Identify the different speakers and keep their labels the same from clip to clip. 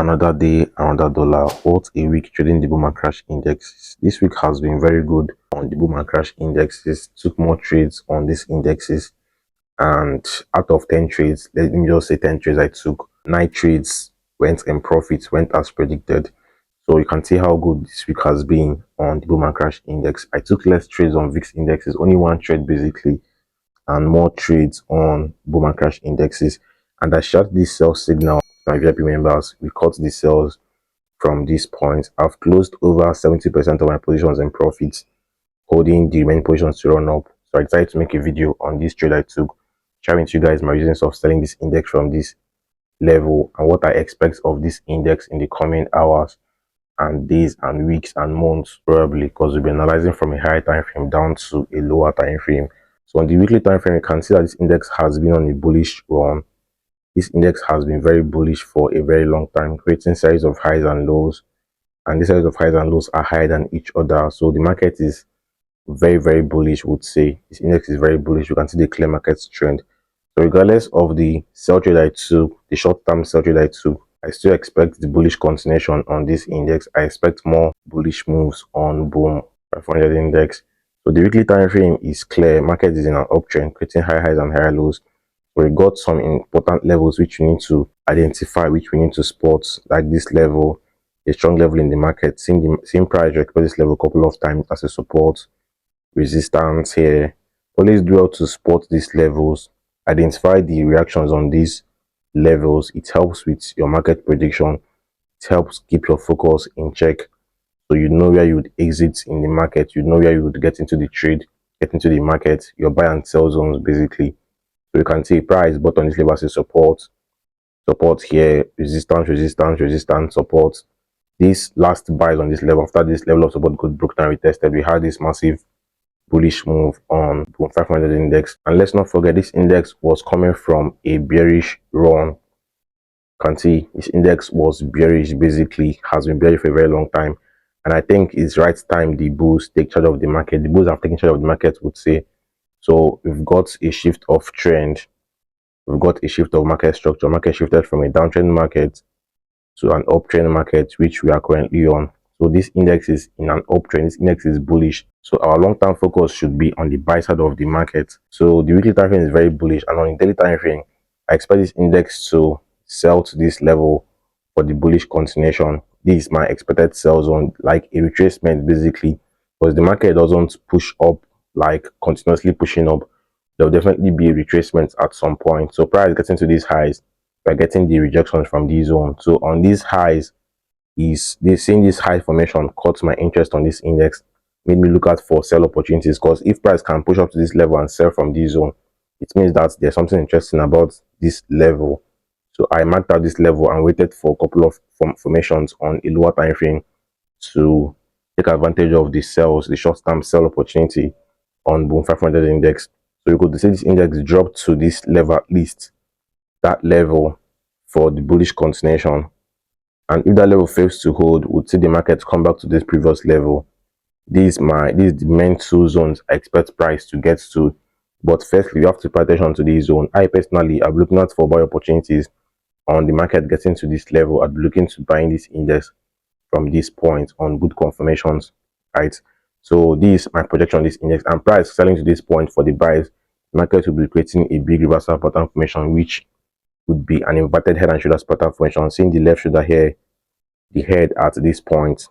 Speaker 1: Another day, another dollar. What a week trading the boom and crash indexes. This week has been very good on the boom and crash indexes. Took more trades on these indexes, and out of 10 trades, let me just say 10 trades I took, 9 trades went in profit, went as predicted. So you can see how good this week has been on the boom and crash index. I took less trades on VIX indexes, only one trade basically, and more trades on boom and crash indexes. And I shot this sell signal to my VIP members. We caught the sells from this point. I've closed over 70% of my positions in profits, holding the remaining positions to run up. So I decided to make a video on this trade I took, sharing with you guys my reasons of selling this index from this level and what I expect of this index in the coming hours and days and weeks and months, probably, because we'll be analyzing from a higher time frame down to a lower time frame. So on the weekly time frame, you can see that this index has been on a bullish run. This index has been very bullish for a very long time, creating series of highs and lows, and these series of highs and lows are higher than each other. So the market is very bullish, would say. This index is very bullish. You can see the clear market trend. So regardless of the sell trade I took, the short-term sell trade I took, I still expect the bullish continuation on this index. I expect more bullish moves on boom 500 index. So the weekly time frame is clear. Market is in an uptrend, creating high highs and higher lows. So we got some important levels which we need to identify, which we need to spot, like this level, a strong level in the market. Seen price record this level a couple of times as a support, resistance here. Always do well to spot these levels, identify the reactions on these levels. It helps with your market prediction. It helps keep your focus in check, so you know where you would exit in the market, you know where you would get into the trade, get into the market, your buy and sell zones basically. So you can see price bought on this level as a support here, resistance, support. This last buys on this level, after this level of support got broken and retested, we had this massive bullish move on boom 500 index. And let's not forget, this index was coming from a bearish run. You can see this index was bearish, basically has been bearish for a very long time, and I think it's right time the bulls take charge of the market. The bulls have taken charge of the market, would say. So we've got a shift of trend, we've got a shift of market structure. Market shifted from a downtrend market to an uptrend market, which we are currently on. So this index is in an uptrend. This index is bullish. So our long-term focus should be on the buy side of the market. So the weekly time frame is very bullish, and on the daily time frame, I expect this index to sell to this level for the bullish continuation. This is my expected sell zone, like a retracement basically, because the market doesn't push up like continuously pushing up. There will definitely be a retracement at some point. So price getting to these highs, we're getting the rejections from these zones. So on these highs, seeing this high formation caught my interest on this index, made me look out for sell opportunities, because if price can push up to this level and sell from this zone, it means that there's something interesting about this level. So I marked out this level and waited for a couple of formations on a lower time frame to take advantage of the sells, the short-term sell opportunity on boom 500 index. So you could see this index dropped to this level, at least that level, for the bullish continuation. And if that level fails to hold, we'll see the market come back to this previous level. These are the main two zones I expect price to get to. But firstly, you have to pay attention to this zone. I personally am looking out for buy opportunities on the market getting to this level. I'd be looking to buying this index from this point on good confirmations, right? So this is my projection on this index, and price selling to this point for the buys. Market will be creating a big reversal pattern formation, which would be an inverted head and shoulders pattern formation. Seeing the left shoulder here, the head at this point,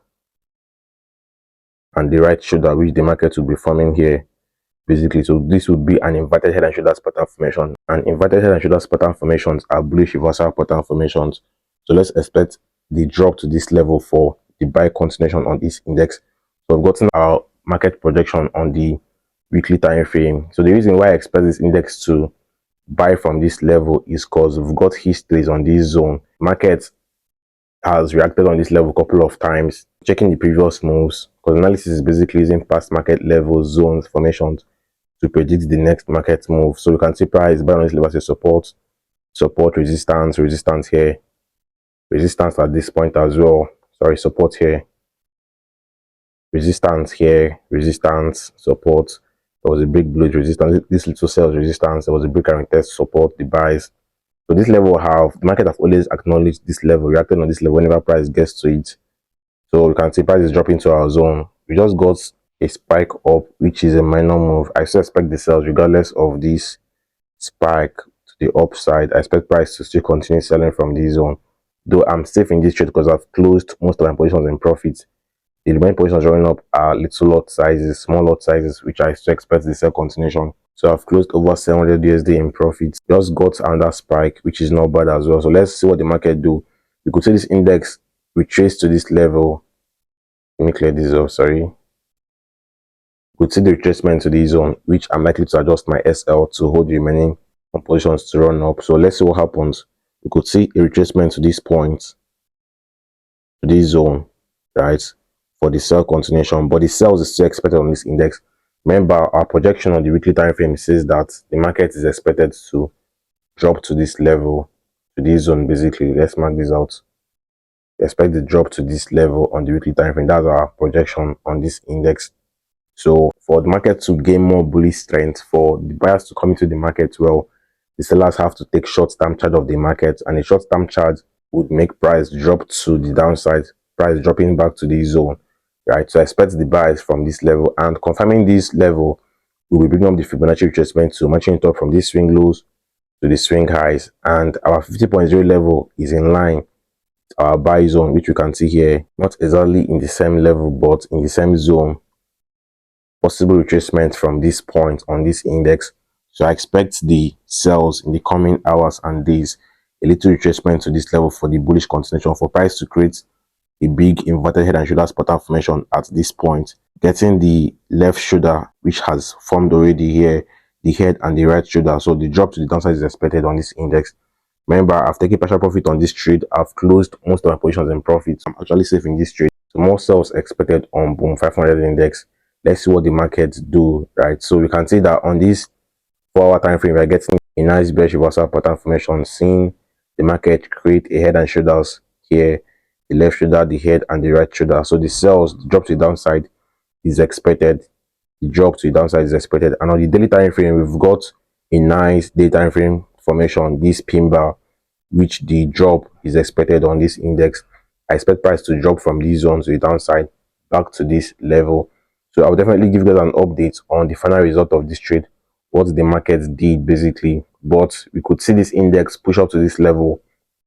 Speaker 1: and the right shoulder, which the market will be forming here basically. So this would be an inverted head and shoulders pattern formation, and inverted head and shoulders pattern formations are bullish reversal pattern formations. So let's expect the drop to this level for the buy continuation on this index. So we've gotten our market projection on the weekly time frame. So the reason why I expect this index to buy from this level is because we've got histories on this zone. Market has reacted on this level a couple of times. Checking the previous moves, because analysis is basically using past market levels, zones, formations to predict the next market move. So we can see price buy on this level as a support, resistance here, resistance at this point as well. Sorry, support here, resistance here, resistance, support. There was a big bullish resistance. This little sales resistance. There was a break and test support, the buys. So this level the market have always acknowledged this level, reacted on this level whenever price gets to it. So we can see price is dropping to our zone. We just got a spike up, which is a minor move. I still expect the sales regardless of this spike to the upside. I expect price to still continue selling from this zone, though I'm safe in this trade because I've closed most of my positions in profit. The remaining positions running up are little lot sizes, small lot sizes, which I still expect the sell continuation. So I've closed over 700 USD in profit. Just got another spike, which is not bad as well. So let's see what the market do. We could see this index retrace to this level. Let me clear this up, sorry. We could see the retracement to this zone, which I'm likely to adjust my SL to hold the remaining positions to run up. So let's see what happens. We could see a retracement to this point, to this zone, right, for the sell continuation, but the sales is still expected on this index. Remember, our projection on the weekly time frame says that the market is expected to drop to this level, to this zone basically. Let's mark this out. Expect the drop to this level on the weekly time frame. That's our projection on this index. So for the market to gain more bullish strength, for the buyers to come into the market, well, the sellers have to take short-term charge of the market, and a short-term charge would make price drop to the downside, price dropping back to the zone, right? So I expect the buys from this level, and confirming this level, we will bring up the Fibonacci retracement to matching it up from these swing lows to the swing highs, and our 50.0 level is in line with our buy zone, which we can see here, not exactly in the same level but in the same zone. Possible retracement from this point on this index. So I expect the sales in the coming hours and days, a little retracement to this level for the bullish continuation, for price to create a big inverted head and shoulders pattern formation at this point, getting the left shoulder, which has formed already here, the head and the right shoulder. So the drop to the downside is expected on this index. Remember, I've taken partial profit on this trade. I've closed most of my positions in profit. I'm actually safe in this trade. So more sales expected on Boom 500 index. Let's see what the markets do, right? So we can see that on this 4-hour time frame, we're getting a nice bearish reversal pattern formation, seeing the market create a head and shoulders here, the left shoulder, the head, and the right shoulder. So the sales, the drop to the downside is expected. The drop to the downside is expected. And on the daily time frame, we've got a nice day time frame formation, this pin bar, which the drop is expected on this index. I expect price to drop from this zone to the downside back to this level. So I'll definitely give you guys an update on the final result of this trade, what the market did basically. But we could see this index push up to this level,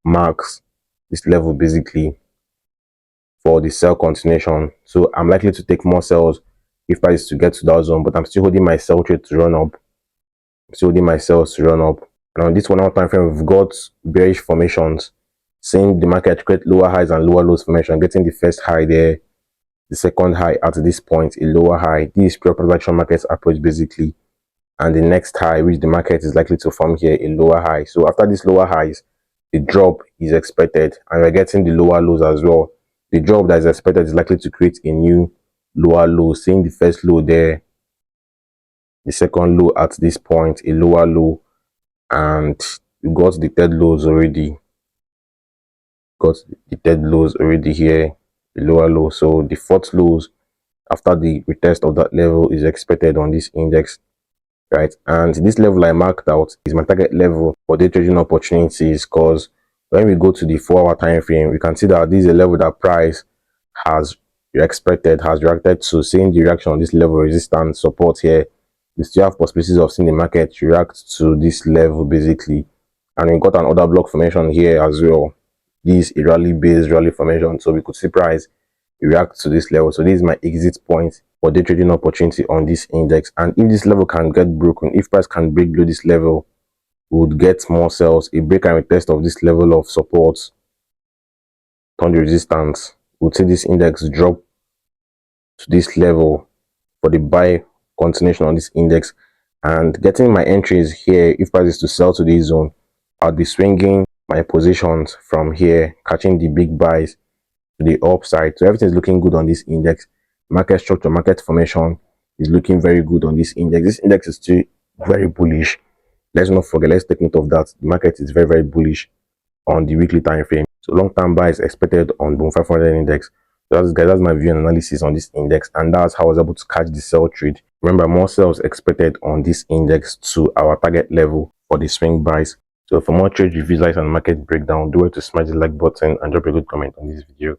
Speaker 1: marks this level basically for the sell continuation. So I'm likely to take more sells if price to get to that zone, but I'm still holding my sell trade to run up. I'm still holding my sells to run up. And on this 1 hour time frame, we've got bearish formations, seeing the market create lower highs and lower lows formation, getting the first high there, the second high at this point, a lower high. This is pure transaction markets approach basically, and the next high, which the market is likely to form here, a lower high. So after these lower highs, the drop is expected, and we're getting the lower lows as well. The drop that is expected is likely to create a new lower low, seeing the first low there, the second low at this point, a lower low, and we got the third lows already. Got the third lows already here, the lower low. So the fourth lows after the retest of that level is expected on this index, right? And this level I marked out is my target level for day trading opportunities, because when we go to the 4-hour time frame, we can see that this is a level that price has reacted to. Seeing the reaction on this level, resistance, support here, we still have possibilities of seeing the market react to this level basically. And we got an order block formation here as well. This is a rally based rally formation, so we could see price react to this level. So this is my exit point for day trading opportunity on this index. And if this level can get broken, if price can break below this level, we would get more sales. A break and retest of this level of support, turn the resistance, we'll see this index drop to this level for the buy continuation on this index. And getting my entries here, if price is to sell to this zone, I'll be swinging my positions from here, catching the big buys to the upside. So everything is looking good on this index. Market structure, market formation is looking very good on this index. This index is still very bullish. Let's not forget, let's take note of that. The market is very, very bullish on the weekly time frame. So long-term buy is expected on Boom 500 index. So that's, guys, that's my view and analysis on this index, and that's how I was able to catch the sell trade. Remember, more sales expected on this index to our target level for the swing buys. So for more trade reviews, likes, and market breakdown, do well to smash the like button and drop a good comment on this video.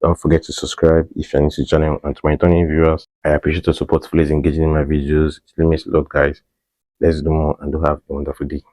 Speaker 1: Don't forget to subscribe if you're new to the channel, and to my returning viewers, I appreciate your support. Please engaging in my videos. It really means a lot, guys. Let's do more and do have a wonderful day.